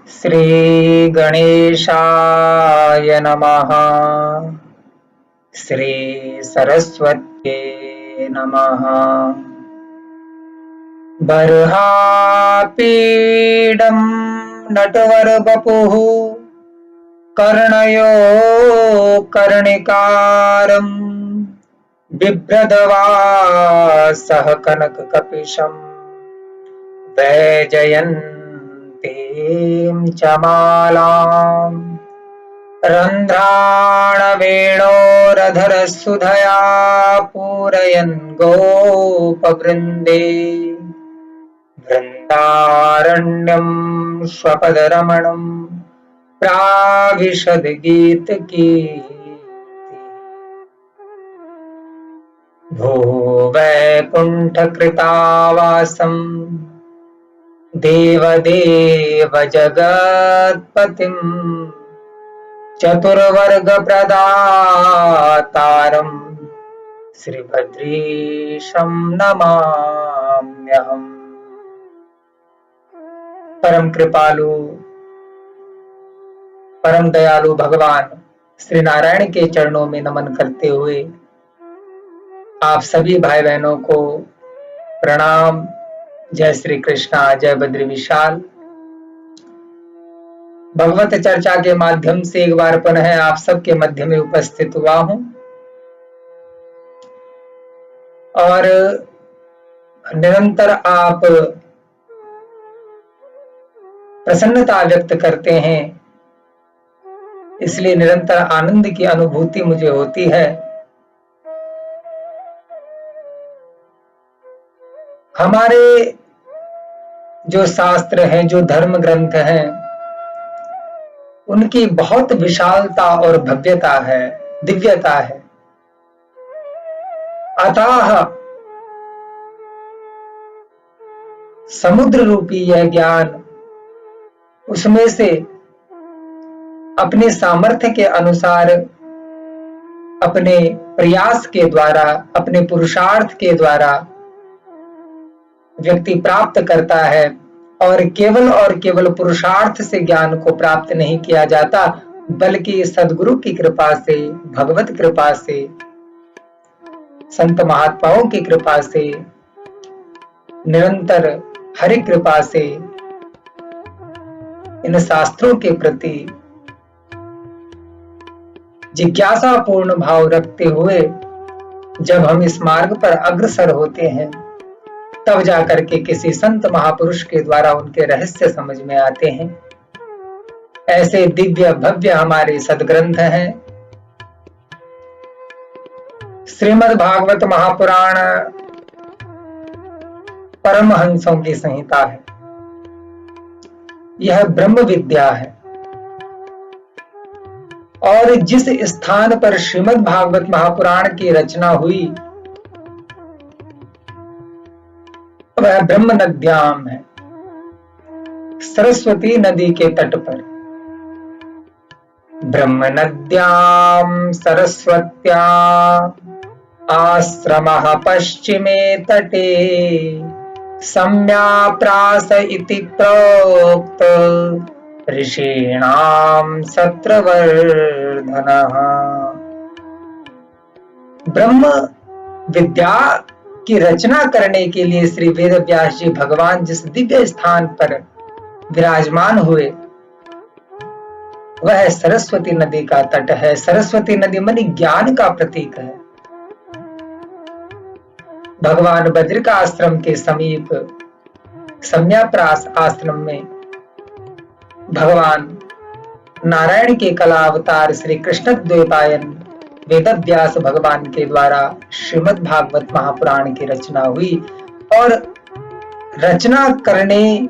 श्री गणेशाय नमः। श्री सरस्वत्यै नमः। बर्हापीडं नटवरवपुः कर्णयो कर्णिकारं बिभ्रदवासः कनककपिशं वैजयन्तीं च मालाम् रन्ध्राणवेणोरधरसुधया पूरयन् गोपवृन्दे वृन्दारण्यं स्वपदरमणं प्राविशद्गीतकीर्ति। भो वैकुण्ठकृतावासं देवदेव जगत्पतिं चतुर्वर्गप्रदातारं श्रीभद्रीशं नमाम्यहम्। परम कृपालु परम दयालु भगवान श्री नारायण के चरणों में नमन करते हुए आप सभी भाई बहनों को प्रणाम। जय श्री कृष्णा, जय बद्री विशाल। भगवत चर्चा के माध्यम से एक बार पुनः आप सबके मध्य में उपस्थित हुआ हूं और निरंतर आप प्रसन्नता व्यक्त करते हैं, इसलिए निरंतर आनंद की अनुभूति मुझे होती है। हमारे जो शास्त्र हैं, जो धर्म ग्रंथ हैं, उनकी बहुत विशालता और भव्यता है, दिव्यता है। अथाह समुद्र रूपी यह ज्ञान, उसमें से अपने सामर्थ्य के अनुसार, अपने प्रयास के द्वारा, अपने पुरुषार्थ के द्वारा व्यक्ति प्राप्त करता है। और केवल पुरुषार्थ से ज्ञान को प्राप्त नहीं किया जाता, बल्कि सद्गुरु की कृपा से, भगवत कृपा से, संत महात्माओं की कृपा से, निरंतर हरि कृपा से इन शास्त्रों के प्रति जिज्ञासा पूर्ण भाव रखते हुए जब हम इस मार्ग पर अग्रसर होते हैं, तब जाकर के किसी संत महापुरुष के द्वारा उनके रहस्य समझ में आते हैं। ऐसे दिव्य भव्य हमारे सदग्रंथ हैं। श्रीमद् भागवत महापुराण परमहंसों की संहिता है। यह ब्रह्म विद्या है और जिस स्थान पर श्रीमद् भागवत महापुराण की रचना हुई वह ब्रह्म नद्याम है, सरस्वती नदी के तट पर। ब्रह्म नद्याम सरस्वत्या आश्रमः पश्चिमे तटे सम्याप्रास इति प्रोक्त ऋषीणां सत्रवर्धनः। ब्रह्म विद्या की रचना करने के लिए श्री वेद व्यास जी भगवान जिस दिव्य स्थान पर विराजमान हुए वह सरस्वती नदी का तट है। सरस्वती नदी मानी ज्ञान का प्रतीक है। भगवान बद्र का आश्रम के समीप सम्याप्रास आश्रम में भगवान नारायण के कला अवतार श्री कृष्ण द्वैपायन वेदव्यास भगवान के द्वारा श्रीमद् भागवत महापुराण की रचना हुई। और रचना करके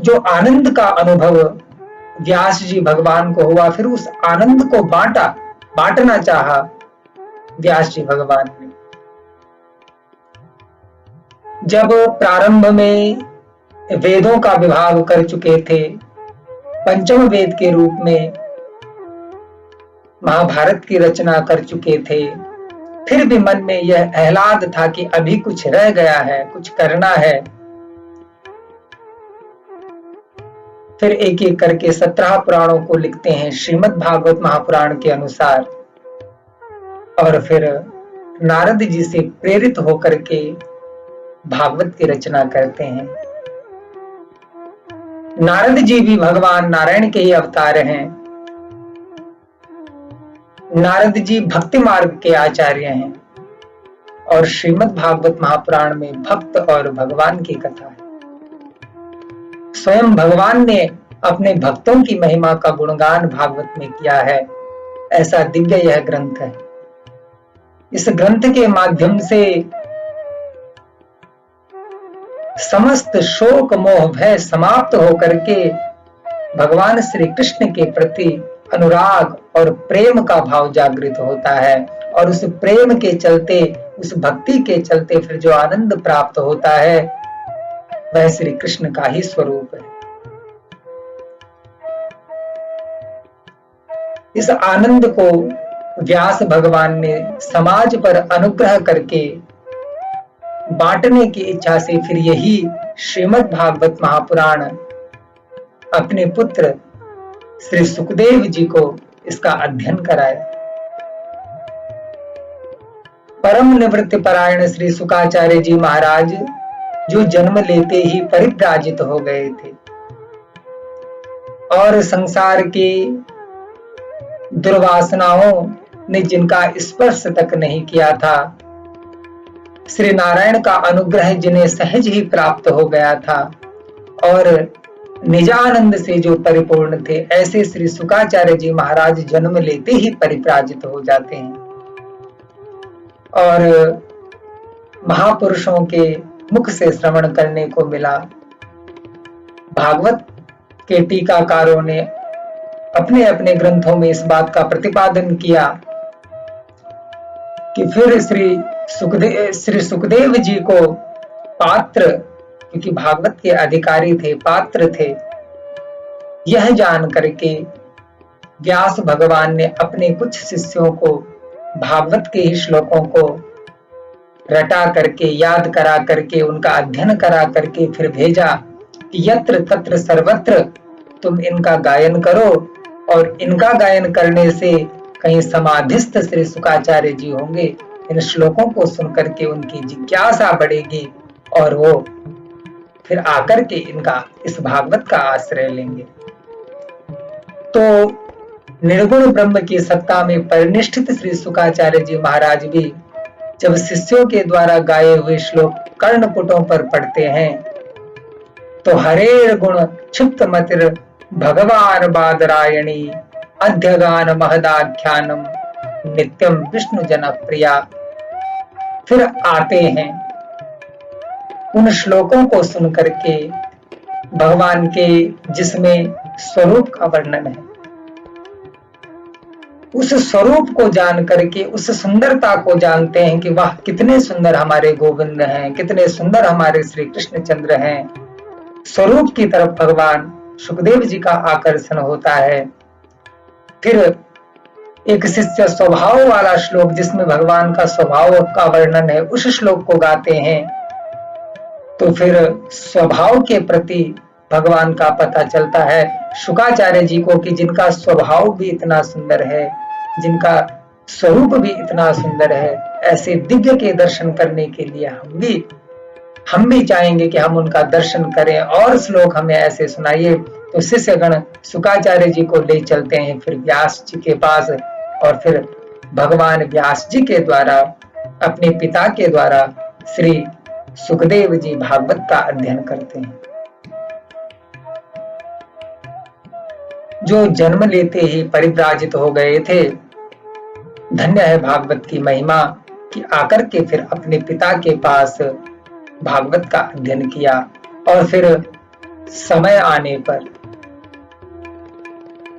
जो आनंद का अनुभव व्यास जी भगवान को हुआ, फिर उस आनंद को बांटना चाहा व्यास जी भगवान ने। जब प्रारंभ में वेदों का विभाग कर चुके थे, पंचम वेद के रूप में महाभारत की रचना कर चुके थे, फिर भी मन में यह आह्लाद था कि अभी कुछ रह गया है, कुछ करना है। फिर एक एक करके 17 पुराणों को लिखते हैं श्रीमद् भागवत महापुराण के अनुसार, और फिर नारद जी से प्रेरित होकर के भागवत की रचना करते हैं। नारद जी भी भगवान नारायण के ही अवतार हैं। नारद जी भक्ति मार्ग के आचार्य हैं और श्रीमद् भागवत महापुराण में भक्त और भगवान की कथा है। स्वयं भगवान ने अपने भक्तों की महिमा का गुणगान भागवत में किया है। ऐसा दिव्य यह ग्रंथ है। इस ग्रंथ के माध्यम से समस्त शोक मोह भय समाप्त होकर के भगवान श्री कृष्ण के प्रति अनुराग और प्रेम का भाव जागृत होता है, और उस प्रेम के चलते, उस भक्ति के चलते फिर जो आनंद प्राप्त होता है वह श्री कृष्ण का ही स्वरूप है। इस आनंद को व्यास भगवान ने समाज पर अनुग्रह करके बांटने की इच्छा से फिर यही श्रीमद् भागवत महापुराण अपने पुत्र श्री सुखदेव जी को इसका अध्ययन कराया। परम निवृत्ति परायण श्री शुकाचार्य जी महाराज जो जन्म लेते ही परिव्राजित हो गए थे और संसार की दुर्वासनाओं ने जिनका स्पर्श तक नहीं किया था, श्री नारायण का अनुग्रह जिन्हें सहज ही प्राप्त हो गया था और निजानंद से जो परिपूर्ण थे, ऐसे श्री शुकाचार्य जी महाराज जन्म लेते ही परिव्राजित हो जाते हैं। और महापुरुषों के मुख से श्रवण करने को मिला। भागवत के टीकाकारों ने अपने अपने ग्रंथों में इस बात का प्रतिपादन किया कि फिर श्री सुखदेव जी को पात्र, क्योंकि भागवत के अधिकारी थे, पात्र थे, यह जान करके व्यास भगवान ने अपने कुछ शिष्यों को भागवत के ही श्लोकों को रटा करके, याद करा करके, उनका अध्ययन करा करके फिर भेजा कि यत्र तत्र सर्वत्र तुम इनका गायन करो, और इनका गायन करने से कहीं समाधिस्थ श्री शुकाचार्य जी होंगे, इन श्लोकों को सुनकर के उनकी जिज्ञासा बढ़ेगी और वो फिर आकर के इनका इस भागवत का आश्रय लेंगे। तो निर्गुण ब्रह्म की सत्ता में परिनिष्ठित श्री शुकाचार्य जी महाराज भी जब शिष्यों के द्वारा गाए हुए श्लोक कर्णपुटों पर पढ़ते हैं तो हरेर गुण क्षिप्त मतिर भगवान बादरायणी अध्यगान महदाख्यानम नित्यम विष्णु जन प्रिया, फिर आते हैं उन श्लोकों को सुन करके भगवान के जिसमें स्वरूप का वर्णन है, उस स्वरूप को जान करके उस सुंदरता को जानते हैं कि वाह कितने सुंदर हमारे गोविंद हैं, कितने सुंदर हमारे श्री कृष्ण चंद्र हैं। स्वरूप की तरफ भगवान सुखदेव जी का आकर्षण होता है। फिर एक शिष्य स्वभाव वाला श्लोक जिसमें भगवान का स्वभाव का वर्णन है, उस श्लोक को गाते हैं तो फिर स्वभाव के प्रति भगवान का पता चलता है शुकाचार्य जी को कि जिनका स्वभाव भी इतना सुंदर है, जिनका स्वरूप भी इतना सुंदर है, ऐसे दिव्य के दर्शन करने के लिए हम भी चाहेंगे कि हम उनका दर्शन करें और श्लोक हमें ऐसे सुनाइए। तो शिष्यगण शुकाचार्य जी को ले चलते हैं फिर व्यास जी के पास, और फिर भगवान व्यास जी के द्वारा, अपने पिता के द्वारा श्री सुखदेव जी भागवत का अध्ययन करते हैं। जो जन्म लेते ही परिव्राजित हो गए थे, धन्य है भागवत की महिमा कि आकर के फिर अपने पिता के पास भागवत का अध्ययन किया, और फिर समय आने पर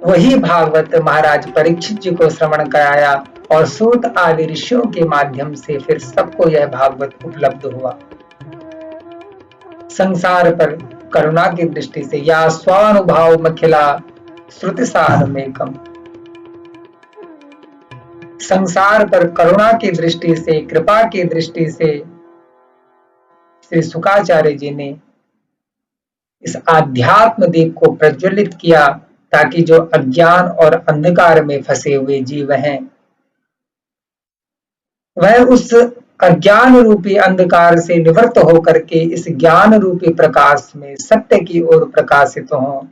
वही भागवत महाराज परीक्षित जी को श्रवण कराया, और सूत आदि ऋषियों के माध्यम से फिर सबको यह भागवत उपलब्ध हुआ। संसार पर करुणा की दृष्टि से या स्वानुभाव मखिला श्रुतिसार मेकम, संसार पर करुणा की दृष्टि से, कृपा की दृष्टि से श्री शुकाचार्य जी ने इस आध्यात्म दीप को प्रज्वलित किया, ताकि जो अज्ञान और अंधकार में फंसे हुए जीव हैं, वह उस अज्ञान रूपी अंधकार से निवृत्त होकर के इस ज्ञान रूपी प्रकाश में सत्य की ओर प्रकाशित हों।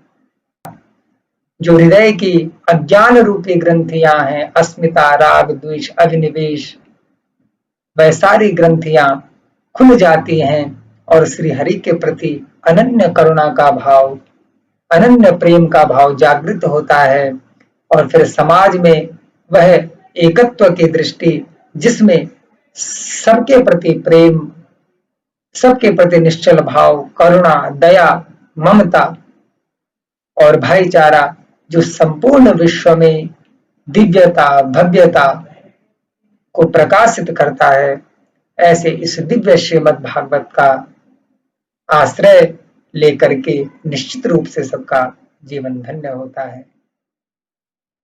जो हृदय की अज्ञान रूपी ग्रंथियां हैं, अस्मिता, राग, द्वेष, अभिनिवेश, वह सारी ग्रंथियां खुल जाती हैं और श्री हरि के प्रति अनन्य करुणा का भाव, अनन्य प्रेम का भाव जागृत होता है। और फिर समाज में वह एकत्व की दृष्टि, जिसमें सबके प्रति प्रेम, सबके प्रति निश्चल भाव, करुणा, दया, ममता और भाईचारा, जो संपूर्ण विश्व में दिव्यता, भव्यता को प्रकाशित करता है, ऐसे इस दिव्य श्रीमद् भागवत का आश्रय लेकर के निश्चित रूप से सबका जीवन धन्य होता है।